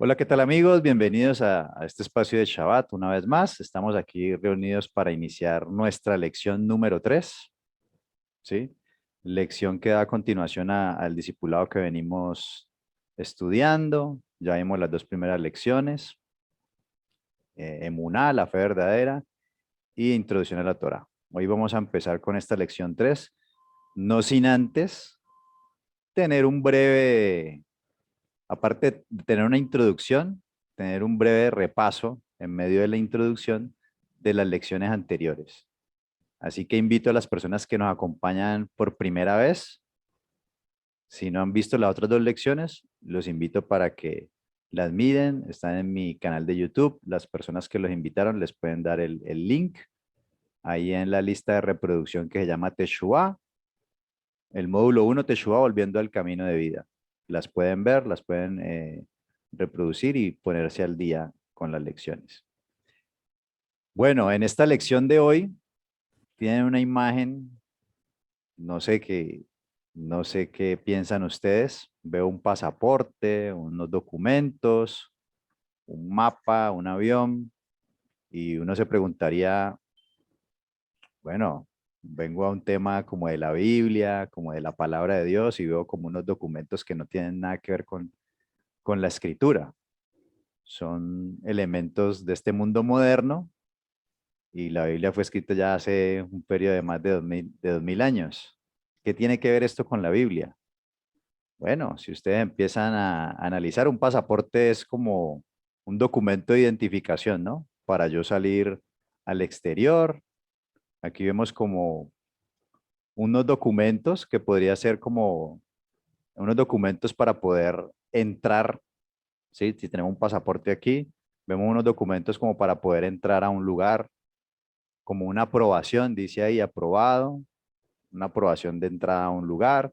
Hola, ¿qué tal amigos? Bienvenidos a este espacio de Shabbat una vez más. Estamos aquí reunidos para iniciar nuestra lección número 3, ¿sí? Lección que da a continuación al discipulado que venimos estudiando. Ya vimos las dos primeras lecciones, Emuná, la fe verdadera, y Introducción a la Torah. Hoy vamos a empezar con esta lección 3, no sin antes tener un breve. Aparte de tener una introducción, tener un breve repaso en medio de la introducción de las lecciones anteriores. Así que invito a las personas que nos acompañan por primera vez, si no han visto las otras dos lecciones, los invito para que las miren. Están en mi canal de YouTube. Las personas que los invitaron les pueden dar el link ahí en la lista de reproducción que se llama Teshuvah, el módulo 1 Teshuvah, volviendo al camino de vida. Las pueden ver, las pueden reproducir y ponerse al día con las lecciones. Bueno, en esta lección de hoy tienen una imagen, no sé qué, no sé qué piensan ustedes. Veo un pasaporte, unos documentos, un mapa, un avión, y uno se preguntaría, bueno, vengo a un tema como de la Biblia, como de la palabra de Dios, y veo como unos documentos que no tienen nada que ver con la escritura. Son elementos de este mundo moderno y la Biblia fue escrita ya hace un periodo de más de 2000 años. ¿Qué tiene que ver esto con la Biblia? Bueno, si ustedes empiezan a analizar, un pasaporte es como un documento de identificación, ¿no? Para yo salir al exterior. Aquí vemos como unos documentos que podría ser como unos documentos para poder entrar. ¿Sí? Si tenemos un pasaporte aquí, vemos unos documentos como para poder entrar a un lugar, como una aprobación, dice ahí, aprobado, una aprobación de entrada a un lugar,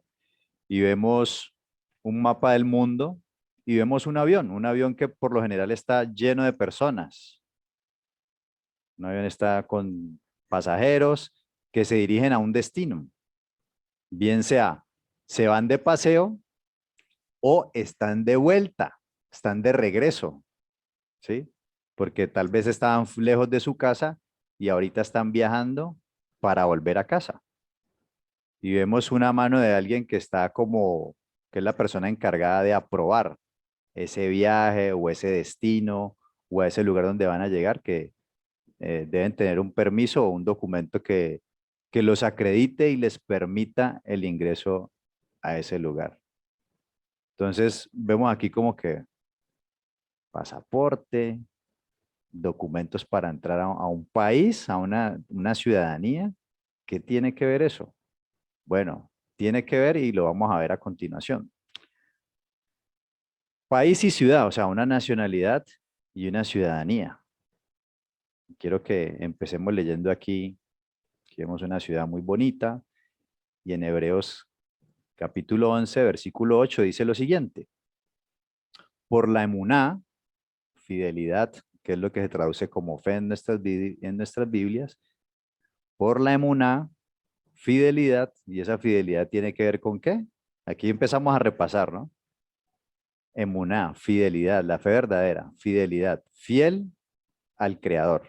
y vemos un mapa del mundo y vemos un avión que por lo general está lleno de personas. Un avión está con pasajeros que se dirigen a un destino, bien sea se van de paseo o están de vuelta, están de regreso. ¿Sí? Porque tal vez estaban lejos de su casa y ahorita están viajando para volver a casa. Y vemos una mano de alguien que está como, que es la persona encargada de aprobar ese viaje o ese destino o a ese lugar donde van a llegar, que deben tener un permiso o un documento que los acredite y les permita el ingreso a ese lugar. Entonces, vemos aquí como que pasaporte, documentos para entrar a un país, a una ciudadanía. ¿Qué tiene que ver eso? Bueno, tiene que ver y lo vamos a ver a continuación. País y ciudad, o sea, una nacionalidad y una ciudadanía. Quiero que empecemos leyendo aquí, que vemos una ciudad muy bonita, y en Hebreos capítulo 11, versículo 8 dice lo siguiente: por la emuná, fidelidad, que es lo que se traduce como fe en nuestras Biblias, por la emuná, fidelidad, y esa fidelidad tiene que ver con qué. Aquí empezamos a repasar, ¿no? Emuná, fidelidad, la fe verdadera, fidelidad, fiel al Creador.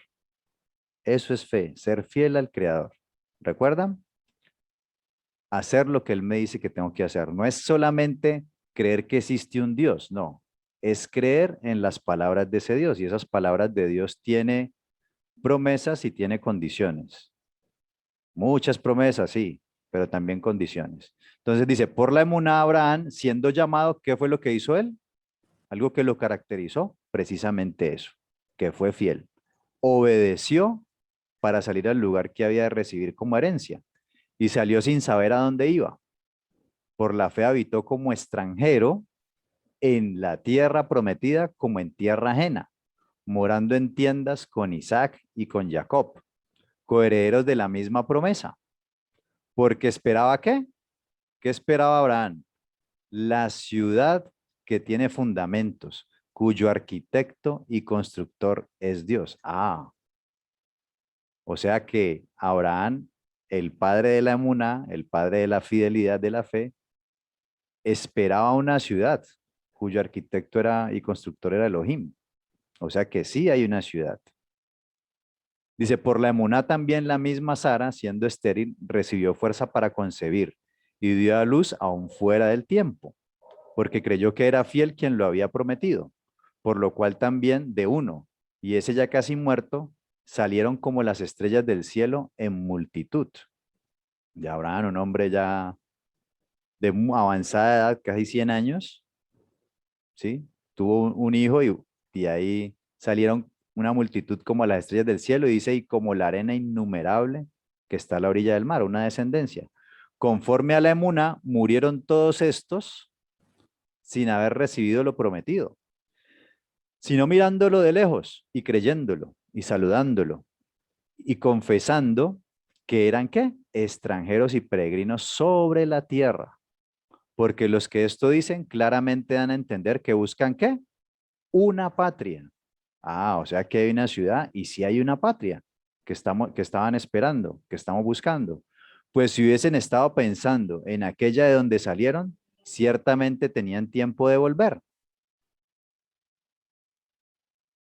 Eso es fe, ser fiel al Creador. ¿Recuerdan? Hacer lo que Él me dice que tengo que hacer. No es solamente creer que existe un Dios, no. Es creer en las palabras de ese Dios y esas palabras de Dios tiene promesas y tiene condiciones. Muchas promesas, sí, pero también condiciones. Entonces dice, por la emuná Abraham, siendo llamado, ¿qué fue lo que hizo él? Algo que lo caracterizó, precisamente eso, que fue fiel. Obedeció para salir al lugar que había de recibir como herencia y salió sin saber a dónde iba. Por la fe habitó como extranjero en la tierra prometida como en tierra ajena, morando en tiendas con Isaac y con Jacob, coherederos de la misma promesa. Porque esperaba ¿qué? ¿Qué esperaba Abraham? La ciudad que tiene fundamentos, cuyo arquitecto y constructor es Dios. Ah, o sea que Abraham, el padre de la emuná, el padre de la fidelidad de la fe, esperaba una ciudad. cuyo arquitecto era y constructor era Elohim. O sea que sí hay una ciudad. Dice, por la emuná también la misma Sara, siendo estéril, recibió fuerza para concebir y dio a luz aún fuera del tiempo, porque creyó que era fiel quien lo había prometido, por lo cual también de uno, y ese ya casi muerto, salieron como las estrellas del cielo en multitud. Ya Abraham, un hombre ya de avanzada edad, casi 100 años, ¿sí? Tuvo un hijo y ahí salieron una multitud como las estrellas del cielo y dice, y como la arena innumerable que está a la orilla del mar, una descendencia. Conforme a la emuna, murieron todos estos sin haber recibido lo prometido, sino mirándolo de lejos y creyéndolo y saludándolo y confesando que eran ¿qué? Extranjeros y peregrinos sobre la tierra. Porque los que esto dicen claramente dan a entender que buscan ¿qué? Una patria. Ah, o sea que hay una ciudad y sí hay una patria que estaban esperando, que estamos buscando. Pues si hubiesen estado pensando en aquella de donde salieron, ciertamente tenían tiempo de volver.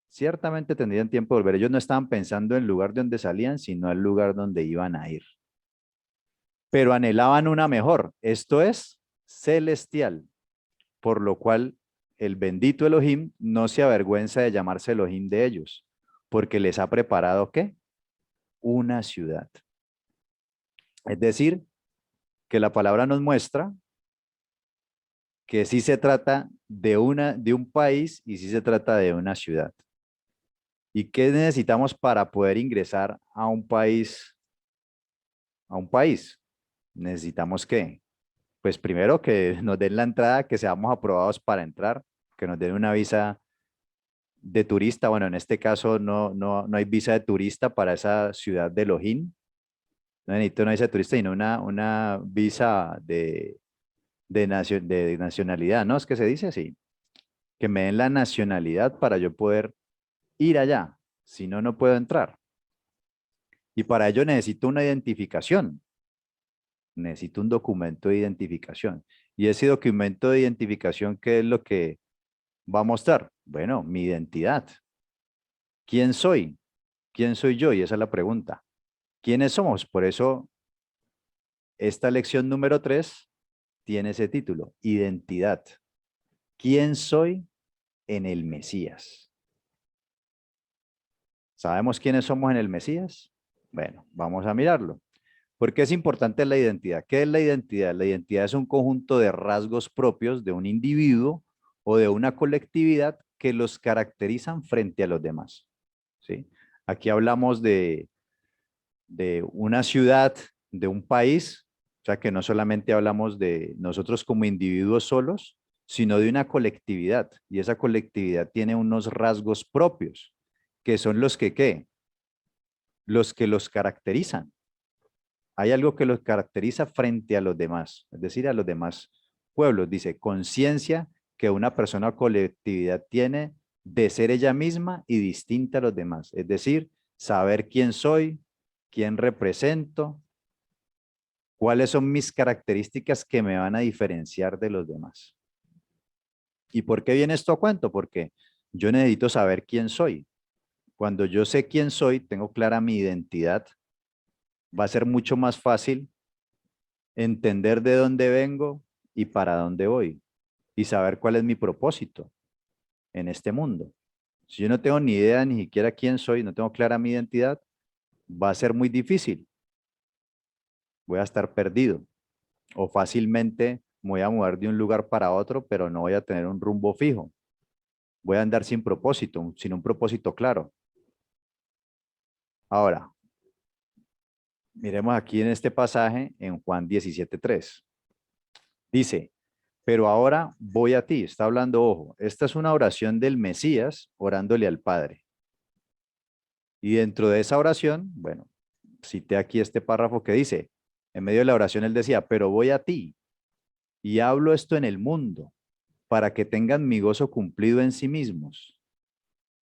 Ciertamente tendrían tiempo de volver. Ellos no estaban pensando en el lugar de donde salían, sino el lugar donde iban a ir. Pero anhelaban una mejor, esto es celestial, por lo cual el bendito Elohim no se avergüenza de llamarse Elohim de ellos, porque les ha preparado ¿qué? Una ciudad. Es decir, que la palabra nos muestra que sí se trata de un país y sí se trata de una ciudad. ¿Y qué necesitamos para poder ingresar a un país? A un país. Necesitamos ¿qué? Pues primero que nos den la entrada, que seamos aprobados para entrar, que nos den una visa de turista. Bueno, en este caso no hay visa de turista para esa ciudad de Elohim. No necesito una visa de turista, sino una visa de nacionalidad, ¿no? Es que se dice así, que me den la nacionalidad para yo poder ir allá. Si no, no puedo entrar. Y para ello necesito una identificación. Necesito un documento de identificación. Y ese documento de identificación, ¿qué es lo que va a mostrar? Bueno, mi identidad. ¿Quién soy? ¿Quién soy yo? Y esa es la pregunta. ¿Quiénes somos? Por eso esta lección número 3 tiene ese título, identidad. ¿Quién soy en el Mesías? ¿Sabemos quiénes somos en el Mesías? Bueno, vamos a mirarlo. ¿Por qué es importante la identidad? ¿Qué es la identidad? La identidad es un conjunto de rasgos propios de un individuo o de una colectividad que los caracterizan frente a los demás. ¿Sí? Aquí hablamos de una ciudad, de un país, o sea que no solamente hablamos de nosotros como individuos solos, sino de una colectividad. Y esa colectividad tiene unos rasgos propios, que son los que, ¿qué? Los que los caracterizan. Hay algo que los caracteriza frente a los demás, es decir, a los demás pueblos. Dice, conciencia que una persona o colectividad tiene de ser ella misma y distinta a los demás. Es decir, saber quién soy, quién represento, cuáles son mis características que me van a diferenciar de los demás. ¿Y por qué viene esto a cuento? Porque yo necesito saber quién soy. Cuando yo sé quién soy, tengo clara mi identidad, va a ser mucho más fácil entender de dónde vengo y para dónde voy y saber cuál es mi propósito en este mundo. Si yo no tengo ni idea ni siquiera quién soy, no tengo clara mi identidad, va a ser muy difícil. Voy a estar perdido o fácilmente me voy a mover de un lugar para otro, pero no voy a tener un rumbo fijo. Voy a andar sin propósito, sin un propósito claro. Ahora, miremos aquí en este pasaje en Juan 17:3. Dice, pero ahora voy a ti. Está hablando, ojo, esta es una oración del Mesías orándole al Padre. Y dentro de esa oración, bueno, cité aquí este párrafo que dice, en medio de la oración él decía, pero voy a ti y hablo esto en el mundo para que tengan mi gozo cumplido en sí mismos.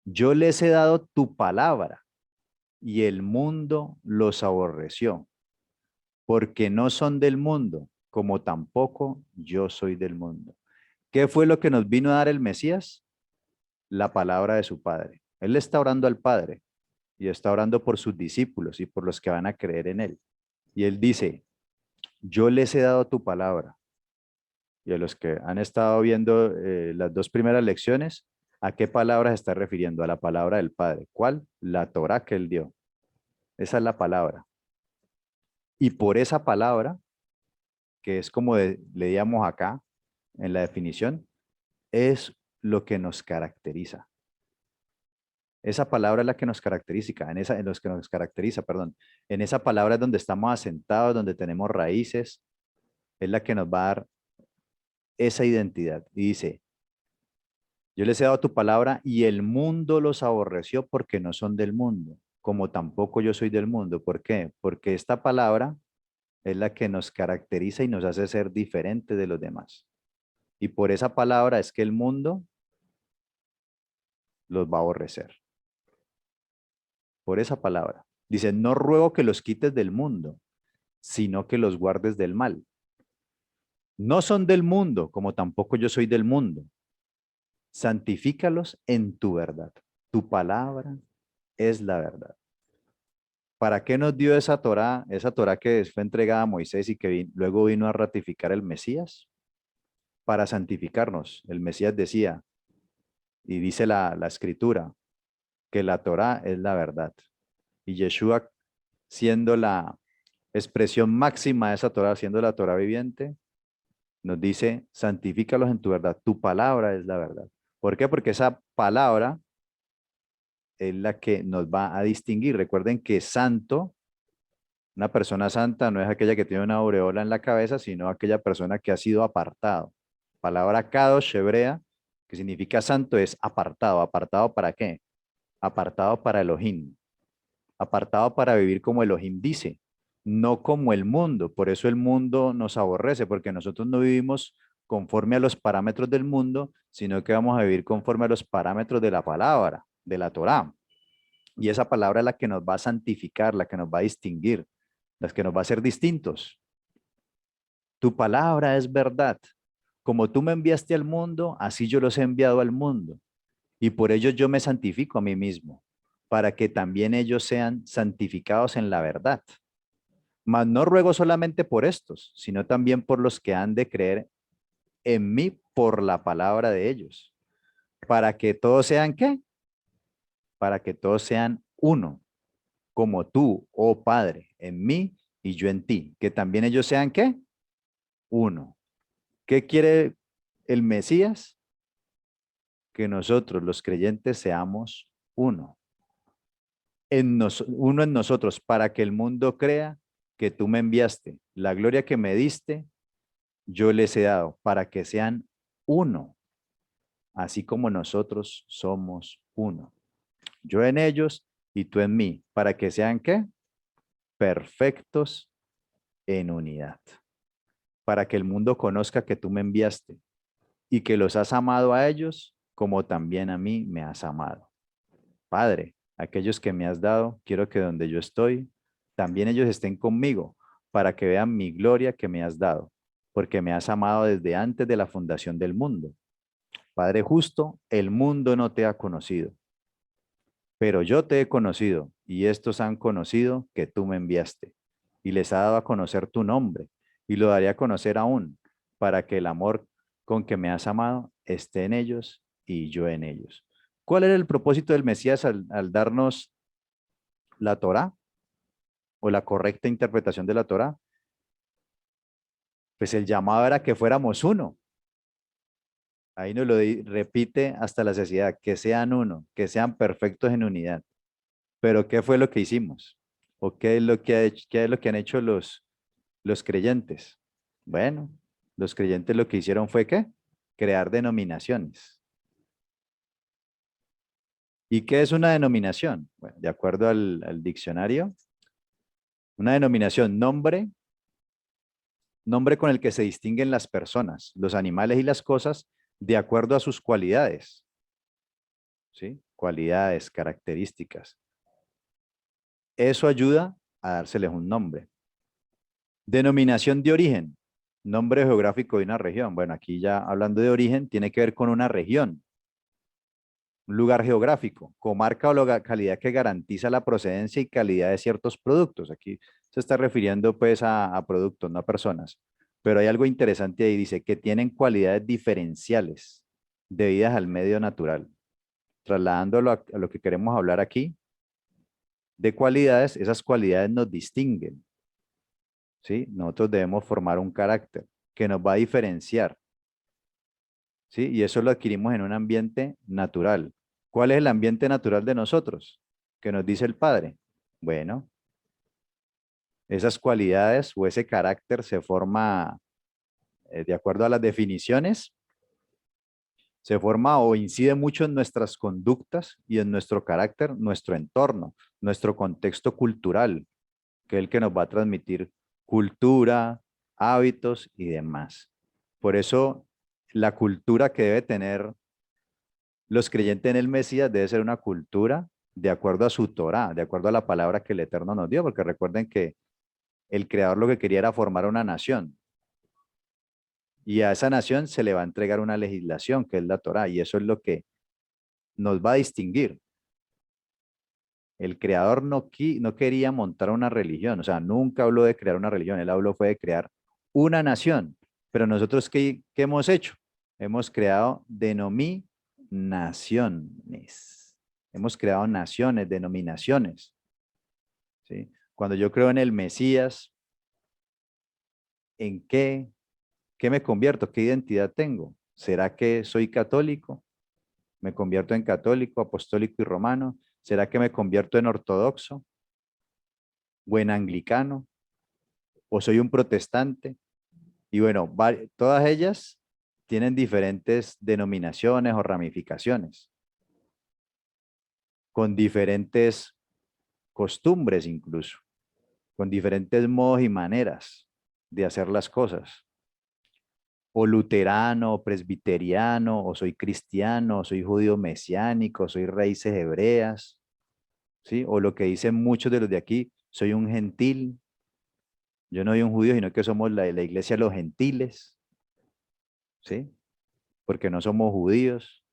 Yo les he dado tu palabra y el mundo los aborreció, porque no son del mundo, como tampoco yo soy del mundo. ¿Qué fue lo que nos vino a dar el Mesías? La palabra de su Padre. Él le está orando al Padre y está orando por sus discípulos y por los que van a creer en él. Y él dice, yo les he dado tu palabra. Y a los que han estado viendo las dos primeras lecciones, ¿a qué palabra se está refiriendo? A la palabra del Padre. ¿Cuál? La Torá que él dio. Esa es la palabra. Y por esa palabra, que es como leíamos acá en la definición, es lo que nos caracteriza. Esa palabra es la que nos caracteriza, en los que nos caracteriza, perdón. En esa palabra es donde estamos asentados, donde tenemos raíces, es la que nos va a dar esa identidad. Y dice, yo les he dado tu palabra y el mundo los aborreció porque no son del mundo, como tampoco yo soy del mundo. ¿Por qué? Porque esta palabra es la que nos caracteriza y nos hace ser diferentes de los demás. Y por esa palabra es que el mundo los va a aborrecer. Por esa palabra. Dice, no ruego que los quites del mundo, sino que los guardes del mal. No son del mundo, como tampoco yo soy del mundo. Santifícalos en tu verdad. Tu palabra es la verdad. ¿Para qué nos dio esa Torá? Esa Torá que fue entregada a Moisés y que luego vino a ratificar el Mesías. Para santificarnos. El Mesías decía, y dice la escritura, que la Torá es la verdad. Y Yeshua, siendo la expresión máxima de esa Torá, siendo la Torá viviente, nos dice, santifícalos en tu verdad. Tu palabra es la verdad. ¿Por qué? Porque esa palabra es la que nos va a distinguir. Recuerden que santo, una persona santa no es aquella que tiene una aureola en la cabeza, sino aquella persona que ha sido apartado. Palabra kadosh hebrea, que significa santo, es apartado. ¿Apartado para qué? Apartado para Elohim. Apartado para vivir como Elohim dice, no como el mundo. Por eso el mundo nos aborrece, porque nosotros no vivimos conforme a los parámetros del mundo, sino que vamos a vivir conforme a los parámetros de la palabra, de la Torá. Y esa palabra es la que nos va a santificar, la que nos va a distinguir, la que nos va a hacer distintos. Tu palabra es verdad. Como tú me enviaste al mundo, así yo los he enviado al mundo. Y por ello yo me santifico a mí mismo, para que también ellos sean santificados en la verdad. Mas no ruego solamente por estos, sino también por los que han de creer en mí por la palabra de ellos. Para que todos sean, ¿qué? Para que todos sean uno, como tú, oh Padre, en mí y yo en ti. Que también ellos sean, ¿qué? Uno. ¿Qué quiere el Mesías? Que nosotros, los creyentes, seamos uno. Uno en nosotros, para que el mundo crea que tú me enviaste. La gloria que me diste, yo les he dado, para que sean uno, así como nosotros somos uno. Yo en ellos y tú en mí, para que sean ¿qué? Perfectos en unidad. Para que el mundo conozca que tú me enviaste y que los has amado a ellos como también a mí me has amado. Padre, aquellos que me has dado, quiero que donde yo estoy, también ellos estén conmigo, para que vean mi gloria que me has dado, porque me has amado desde antes de la fundación del mundo. Padre justo, el mundo no te ha conocido, pero yo te he conocido, y estos han conocido que tú me enviaste, y les ha dado a conocer tu nombre, y lo daré a conocer aún, para que el amor con que me has amado esté en ellos y yo en ellos. ¿Cuál era el propósito del Mesías al darnos la Torá o la correcta interpretación de la Torá? Pues el llamado era que fuéramos uno. Ahí nos lo repite hasta la saciedad, que sean uno, que sean perfectos en unidad. Pero ¿qué fue lo que hicimos? ¿O qué es lo que qué es lo que han hecho los creyentes? Bueno, los creyentes lo que hicieron fue ¿qué? Crear denominaciones. ¿Y qué es una denominación? Bueno, de acuerdo al diccionario, una denominación, nombre con el que se distinguen las personas, los animales y las cosas de acuerdo a sus cualidades, ¿sí? Cualidades, características. Eso ayuda a dárseles un nombre. Denominación de origen. Nombre geográfico de una región. Bueno, aquí ya hablando de origen, tiene que ver con una región, un lugar geográfico, comarca o localidad que garantiza la procedencia y calidad de ciertos productos. Aquí se está refiriendo pues a productos, no a personas. Pero hay algo interesante ahí, dice que tienen cualidades diferenciales debidas al medio natural. Trasladándolo a lo que queremos hablar aquí, de cualidades, esas cualidades nos distinguen, ¿sí? Nosotros debemos formar un carácter que nos va a diferenciar, ¿sí? Y eso lo adquirimos en un ambiente natural. ¿Cuál es el ambiente natural de nosotros? Que nos dice el Padre. Bueno, esas cualidades o ese carácter se forma de acuerdo a las definiciones, se forma o incide mucho en nuestras conductas y en nuestro carácter, nuestro entorno, nuestro contexto cultural, que es el que nos va a transmitir cultura, hábitos y demás. Por eso, la cultura que debe tener los creyentes en el Mesías debe ser una cultura de acuerdo a su Torá, de acuerdo a la palabra que el Eterno nos dio, porque recuerden que el Creador lo que quería era formar una nación, y a esa nación se le va a entregar una legislación, que es la Torá, y eso es lo que nos va a distinguir. El Creador no quería montar una religión, o sea, nunca habló de crear una religión, él habló fue de crear una nación. Pero nosotros, ¿qué hemos hecho? Hemos creado denominaciones. Hemos creado naciones, denominaciones, ¿sí? Cuando yo creo en el Mesías, ¿en qué me convierto? ¿Qué identidad tengo? ¿Será que soy católico? ¿Me convierto en católico, apostólico y romano? ¿Será que me convierto en ortodoxo o en anglicano? ¿O soy un protestante? Y bueno, todas ellas tienen diferentes denominaciones o ramificaciones, con diferentes costumbres incluso, con diferentes modos y maneras de hacer las cosas. O luterano, o presbiteriano, o soy cristiano, o soy judío mesiánico, soy raíces hebreas, ¿sí? O lo que dicen muchos de los de aquí, soy un gentil. Yo no soy un judío, sino que somos la iglesia de los gentiles, ¿sí? Porque no somos judíos.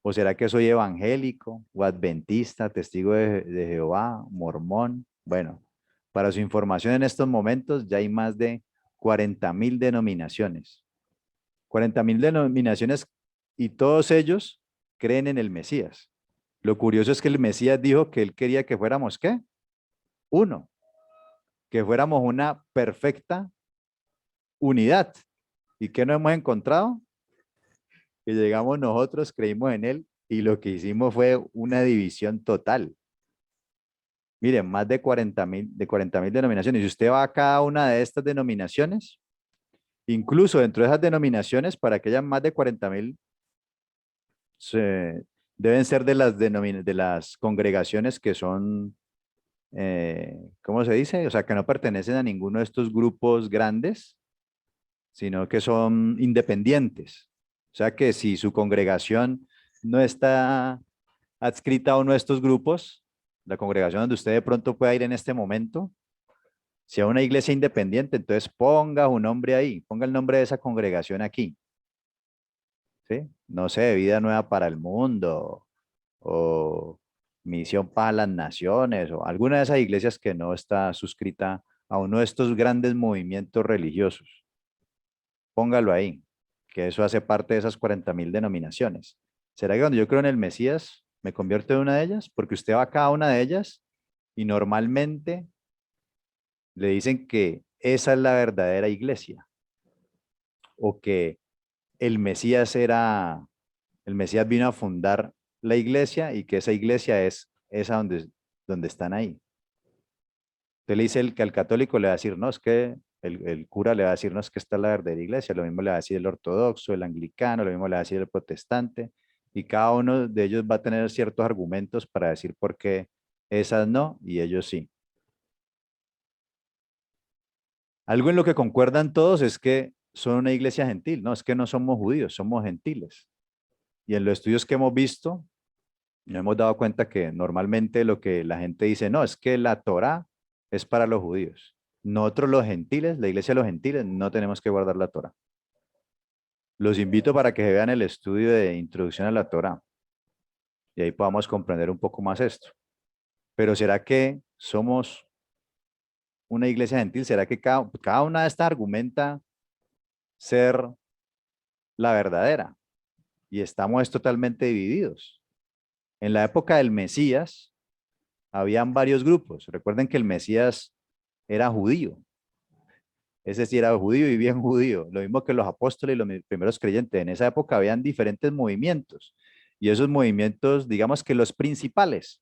¿O será que soy evangélico o adventista, testigo de Jehová, mormón? Bueno, para su información en estos momentos ya hay más de 40.000 denominaciones. 40.000 denominaciones y todos ellos creen en el Mesías. Lo curioso es que el Mesías dijo que él quería que fuéramos, ¿qué? Uno, que fuéramos una perfecta unidad. ¿Y qué nos hemos encontrado? Que llegamos nosotros, creímos en él y lo que hicimos fue una división total. Miren, más de 40.000 denominaciones. Si usted va a cada una de estas denominaciones, incluso dentro de esas denominaciones, para que haya más de 40.000, deben ser de las congregaciones que son, ¿cómo se dice? O sea, que no pertenecen a ninguno de estos grupos grandes, sino que son independientes. O sea, que si su congregación no está adscrita a uno de estos grupos, la congregación donde usted de pronto pueda ir en este momento, sea una iglesia independiente, entonces ponga un nombre ahí, ponga el nombre de esa congregación aquí, ¿sí? No sé, Vida Nueva para el Mundo o Misión para las Naciones o alguna de esas iglesias que no está suscrita a uno de estos grandes movimientos religiosos. Póngalo ahí, que eso hace parte de esas 40.000 denominaciones. ¿Será que cuando yo creo en el Mesías me convierto en una de ellas? Porque usted va a cada una de ellas y normalmente le dicen que esa es la verdadera iglesia o que el Mesías vino a fundar la iglesia y que esa iglesia es esa donde están ahí. Usted le dice que al católico le va a decir, no, es que el cura le va a decir, no, es que esta es la verdadera iglesia, lo mismo le va a decir el ortodoxo, el anglicano, lo mismo le va a decir el protestante, y cada uno de ellos va a tener ciertos argumentos para decir por qué esas no y ellos sí. Algo en lo que concuerdan todos es que son una iglesia gentil, no, es que no somos judíos, somos gentiles. Y en los estudios que hemos visto, nos hemos dado cuenta que normalmente lo que la gente dice, no, es que la Torá es para los judíos. Nosotros los gentiles, la iglesia de los gentiles, no tenemos que guardar la Torá. Los invito para que vean el estudio de introducción a la Torá y ahí podamos comprender un poco más esto. Pero ¿será que somos una iglesia gentil? ¿Será que cada una de estas argumenta ser la verdadera? Y estamos totalmente divididos. En la época del Mesías, habían varios grupos. Recuerden que el Mesías era judío. Ese sí era judío y bien judío. Lo mismo que los apóstoles y los primeros creyentes. En esa época habían diferentes movimientos. Y esos movimientos, digamos que los principales,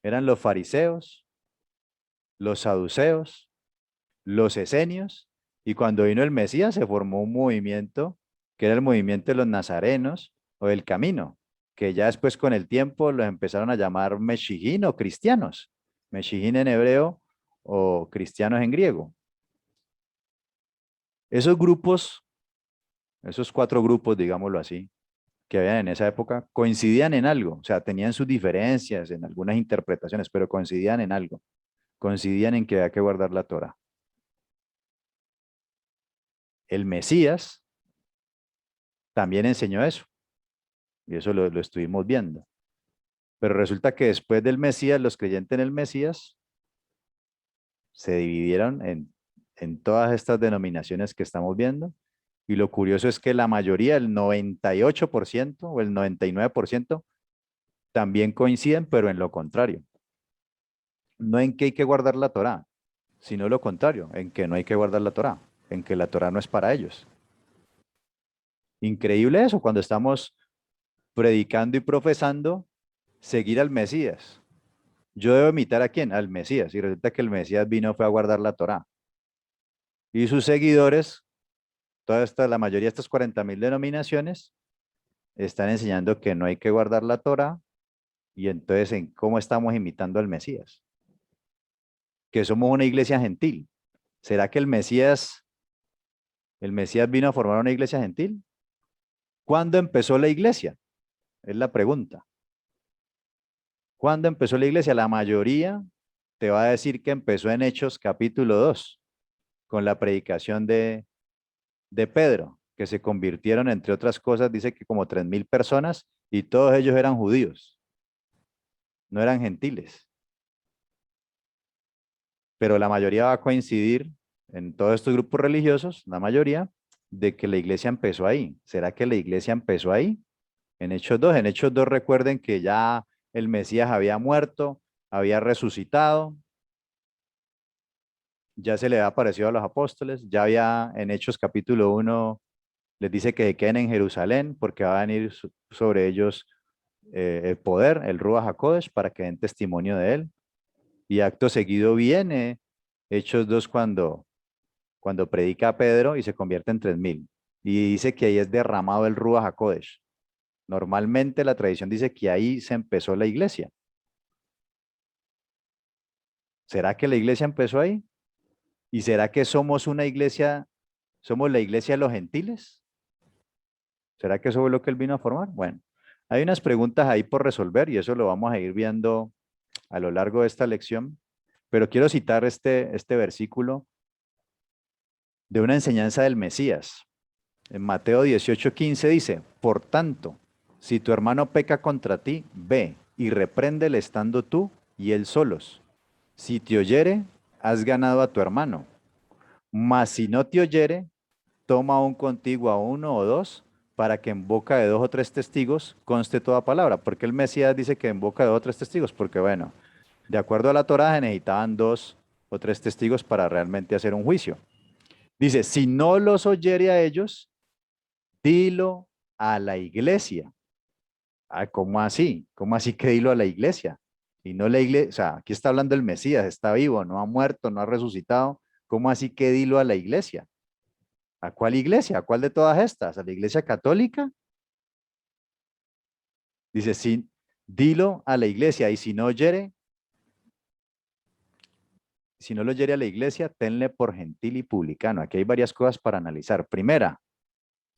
eran los fariseos, los saduceos, los esenios. Y cuando vino el Mesías se formó un movimiento que era el movimiento de los nazarenos o del camino, que ya después con el tiempo los empezaron a llamar meshigín o cristianos. Meshigín en hebreo o cristianos en griego. Esos grupos, esos cuatro grupos, digámoslo así, que habían en esa época, coincidían en algo, o sea, tenían sus diferencias en algunas interpretaciones, pero coincidían en algo, coincidían en que había que guardar la Torá. El Mesías también enseñó eso, y eso lo estuvimos viendo. Pero resulta que después del Mesías, los creyentes en el Mesías se dividieron en todas estas denominaciones que estamos viendo. Y lo curioso es que la mayoría, el 98% o el 99%, también coinciden, pero en lo contrario. No en que hay que guardar la Torá, sino lo contrario, en que no hay que guardar la Torá, en que la Torá no es para ellos. Increíble eso, cuando estamos predicando y profesando seguir al Mesías. Yo debo imitar a quién, al Mesías, y resulta que el Mesías vino fue a guardar la Torá. Y sus seguidores, la mayoría de estas 40.000 denominaciones, están enseñando que no hay que guardar la Torá, y entonces, ¿en cómo estamos imitando al Mesías? Que somos una iglesia gentil. ¿Será que el Mesías vino a formar una iglesia gentil? ¿Cuándo empezó la iglesia? Es la pregunta. ¿Cuándo empezó la iglesia? La mayoría te va a decir que empezó en Hechos capítulo 2, con la predicación de Pedro, que se convirtieron, entre otras cosas, dice que como 3.000 personas, y todos ellos eran judíos, no eran gentiles. Pero la mayoría va a coincidir en todos estos grupos religiosos, la mayoría, de que la iglesia empezó ahí. ¿Será que la iglesia empezó ahí? En Hechos 2. En Hechos 2 recuerden que ya el Mesías había muerto, había resucitado, ya se le había aparecido a los apóstoles, ya había en Hechos capítulo 1, les dice que se queden en Jerusalén porque va a venir sobre ellos el poder, el Ruach HaKodesh, para que den testimonio de él. Y acto seguido viene Hechos 2 cuando predica a Pedro y se convierte en 3.000. Y dice que ahí es derramado el Ruach HaKodesh. Normalmente la tradición dice que ahí se empezó la iglesia. ¿Será que la iglesia empezó ahí? ¿Y será que somos una iglesia, somos la iglesia de los gentiles? ¿Será que eso fue lo que él vino a formar? Bueno, hay unas preguntas ahí por resolver y eso lo vamos a ir viendo a lo largo de esta lección, pero quiero citar este versículo de una enseñanza del Mesías. En Mateo 18:15 dice, por tanto, si tu hermano peca contra ti, ve y repréndele estando tú y él solos. Si te oyere, has ganado a tu hermano. Mas si no te oyere, toma aún contigo a uno o dos, para que en boca de dos o tres testigos conste toda palabra. Porque el Mesías dice que en boca de dos o tres testigos, porque bueno, de acuerdo a la Torá se necesitaban dos o tres testigos para realmente hacer un juicio. Dice, si no los oyere a ellos, dilo a la iglesia. Ah, ¿cómo así? ¿Cómo así que dilo a la iglesia? Y no la iglesia, o sea, aquí está hablando el Mesías, está vivo, no ha muerto, no ha resucitado. ¿Cómo así que dilo a la iglesia? ¿A cuál iglesia? ¿A cuál de todas estas? ¿A la iglesia católica? Dice, sí, dilo a la iglesia y si no lo oyere a la iglesia, tenle por gentil y publicano. Aquí hay varias cosas para analizar. Primera,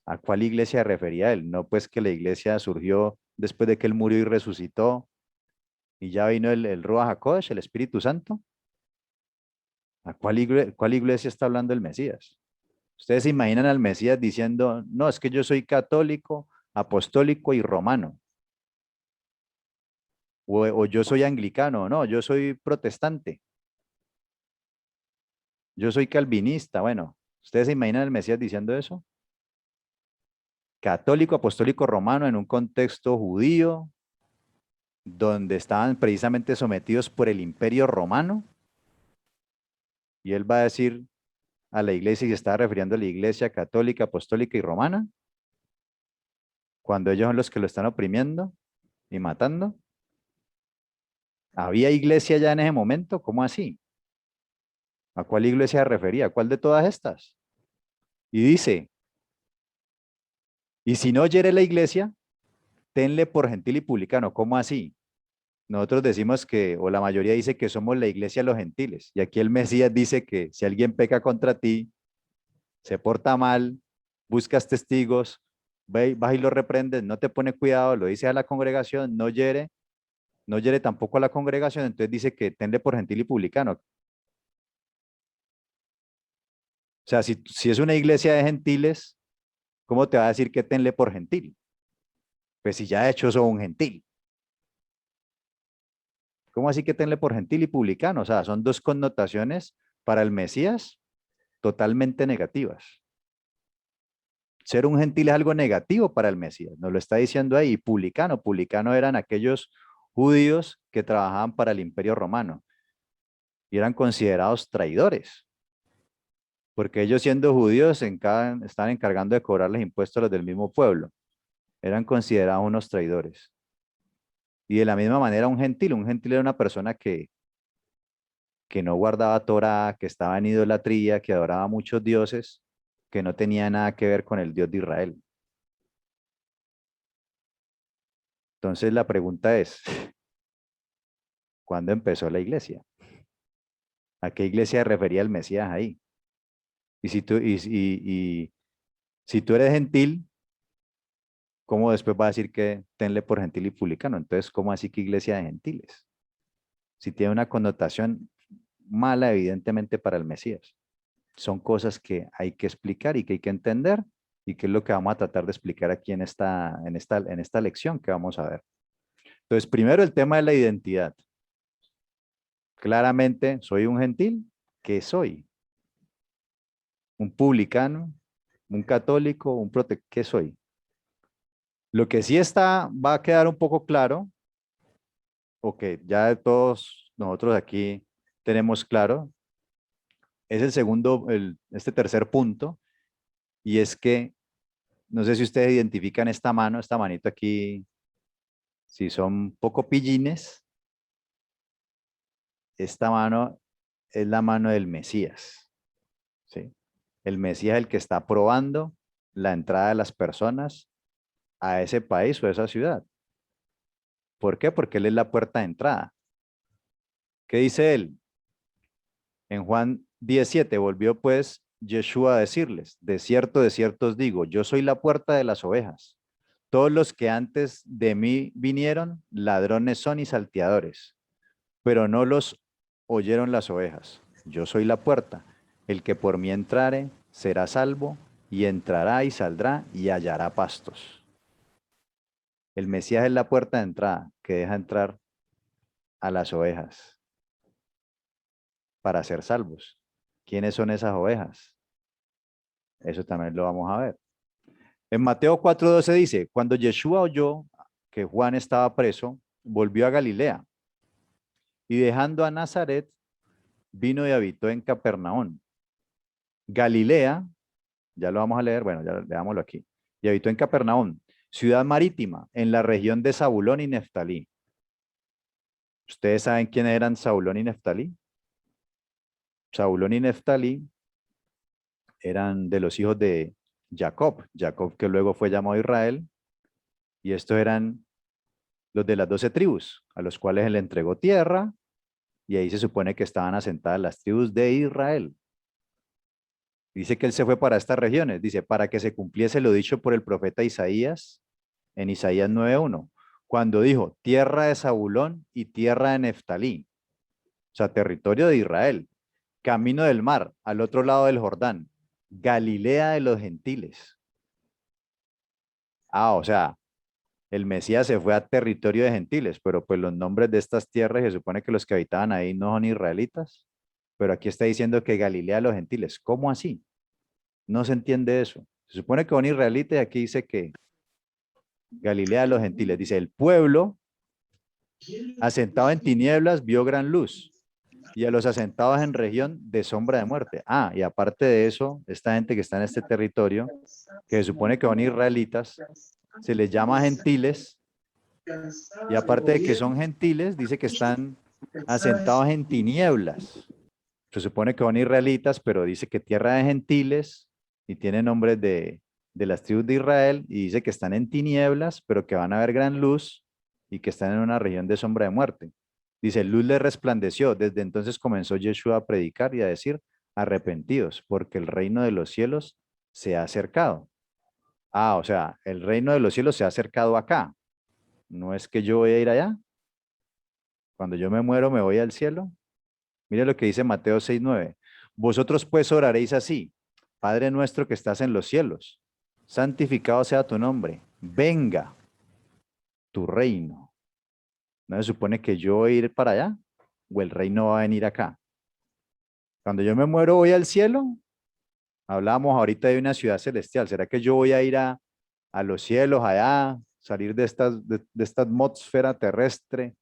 ¿a cuál iglesia refería él? No, pues que la iglesia surgió después de que él murió y resucitó y ya vino el Ruach HaKodesh, el Espíritu Santo. Cuál iglesia está hablando el Mesías? Ustedes se imaginan al Mesías diciendo, no, es que yo soy católico, apostólico y romano, o yo soy anglicano, no, yo soy protestante, yo soy calvinista. Bueno, ¿ustedes se imaginan al Mesías diciendo eso? Católico, apostólico, romano en un contexto judío, donde estaban precisamente sometidos por el imperio romano, y él va a decir a la iglesia, y se está refiriendo a la iglesia católica, apostólica y romana, cuando ellos son los que lo están oprimiendo y matando. ¿Había iglesia ya en ese momento? ¿Cómo así? ¿A cuál iglesia se refería? ¿A cuál de todas estas? Y dice, y si no oyere la iglesia, tenle por gentil y publicano. ¿Cómo así? Nosotros decimos que, o la mayoría dice que somos la iglesia de los gentiles. Y aquí el Mesías dice que si alguien peca contra ti, se porta mal, buscas testigos, vas y lo reprendes, no te pone cuidado, lo dice a la congregación, no hiere tampoco a la congregación, entonces dice que tenle por gentil y publicano. O sea, si es una iglesia de gentiles, ¿cómo te va a decir que tenle por gentil? Pues si ya de hecho sos un gentil. ¿Cómo así que tenle por gentil y publicano? O sea, son dos connotaciones para el Mesías totalmente negativas. Ser un gentil es algo negativo para el Mesías, nos lo está diciendo ahí. Publicano, publicano eran aquellos judíos que trabajaban para el imperio romano y eran considerados traidores, porque ellos siendo judíos estaban encargando de cobrarles impuestos a los del mismo pueblo, eran considerados unos traidores. Y de la misma manera un gentil era una persona que no guardaba Torah, que estaba en idolatría, que adoraba a muchos dioses, que no tenía nada que ver con el Dios de Israel. Entonces la pregunta es, ¿cuándo empezó la iglesia? ¿A qué iglesia se refería el Mesías ahí? Y si tú eres gentil, ¿cómo después va a decir que tenle por gentil y publicano? Entonces, ¿cómo así que iglesia de gentiles? Si tiene una connotación mala, evidentemente, para el Mesías. Son cosas que hay que explicar y que hay que entender y que es lo que vamos a tratar de explicar aquí en esta lección que vamos a ver. Entonces, primero el tema de la identidad. Claramente, ¿soy un gentil? ¿Qué soy? ¿Un publicano? ¿Un católico? ¿Qué soy? Lo que sí va a quedar un poco claro, o que ya todos nosotros aquí tenemos claro, es este tercer punto, y es que, no sé si ustedes identifican esta manito aquí, si son poco pillines, esta mano es la mano del Mesías, ¿sí? El Mesías es el que está probando la entrada de las personas a ese país o a esa ciudad. ¿Por qué? Porque él es la puerta de entrada. ¿Qué dice él? En Juan 17 volvió pues Yeshua a decirles, de cierto os digo, yo soy la puerta de las ovejas. Todos los que antes de mí vinieron, ladrones son y salteadores, pero no los oyeron las ovejas. Yo soy la puerta. El que por mí entrare será salvo y entrará y saldrá y hallará pastos. El Mesías es la puerta de entrada que deja entrar a las ovejas para ser salvos. ¿Quiénes son esas ovejas? Eso también lo vamos a ver. En Mateo 4:12 dice, cuando Yeshua oyó que Juan estaba preso, volvió a Galilea y dejando a Nazaret, vino y habitó en Capernaum. Galilea, ya lo vamos a leer, bueno, ya leámoslo aquí. Y habitó en Capernaum, ciudad marítima, en la región de Zabulón y Neftalí. ¿Ustedes saben quiénes eran Zabulón y Neftalí? Zabulón y Neftalí eran de los hijos de Jacob, Jacob que luego fue llamado Israel, y estos eran los de las 12 tribus, a los cuales él entregó tierra, y ahí se supone que estaban asentadas las tribus de Israel. Dice que él se fue para estas regiones, dice, para que se cumpliese lo dicho por el profeta Isaías en Isaías 9:1, cuando dijo, tierra de Zabulón y tierra de Neftalí, o sea, territorio de Israel, camino del mar, al otro lado del Jordán, Galilea de los gentiles. Ah, o sea, el Mesías se fue a territorio de gentiles, pero pues los nombres de estas tierras, se supone que los que habitaban ahí no son israelitas, pero aquí está diciendo que Galilea de los gentiles. ¿Cómo así? No se entiende eso. Se supone que son israelitas y aquí dice que Galilea de los gentiles. Dice, el pueblo asentado en tinieblas vio gran luz y a los asentados en región de sombra de muerte. Ah, y aparte de eso, esta gente que está en este territorio, que se supone que son israelitas, se les llama gentiles y aparte de que son gentiles, dice que están asentados en tinieblas. Se supone que son israelitas, pero dice que tierra de gentiles y tiene nombres de las tribus de Israel y dice que están en tinieblas, pero que van a ver gran luz y que están en una región de sombra de muerte. Dice, luz le resplandeció. Desde entonces comenzó Yeshua a predicar y a decir, arrepentidos, porque el reino de los cielos se ha acercado. Ah, o sea, el reino de los cielos se ha acercado acá. No es que yo voy a ir allá. Cuando yo me muero, me voy al cielo. Mire lo que dice Mateo 6:9. Vosotros pues oraréis así. Padre nuestro que estás en los cielos, santificado sea tu nombre. Venga tu reino. ¿No se supone que yo voy a ir para allá? ¿O el reino va a venir acá? Cuando yo me muero, voy al cielo. Hablábamos ahorita de una ciudad celestial. ¿Será que yo voy a ir a los cielos allá, salir de esta atmósfera terrestre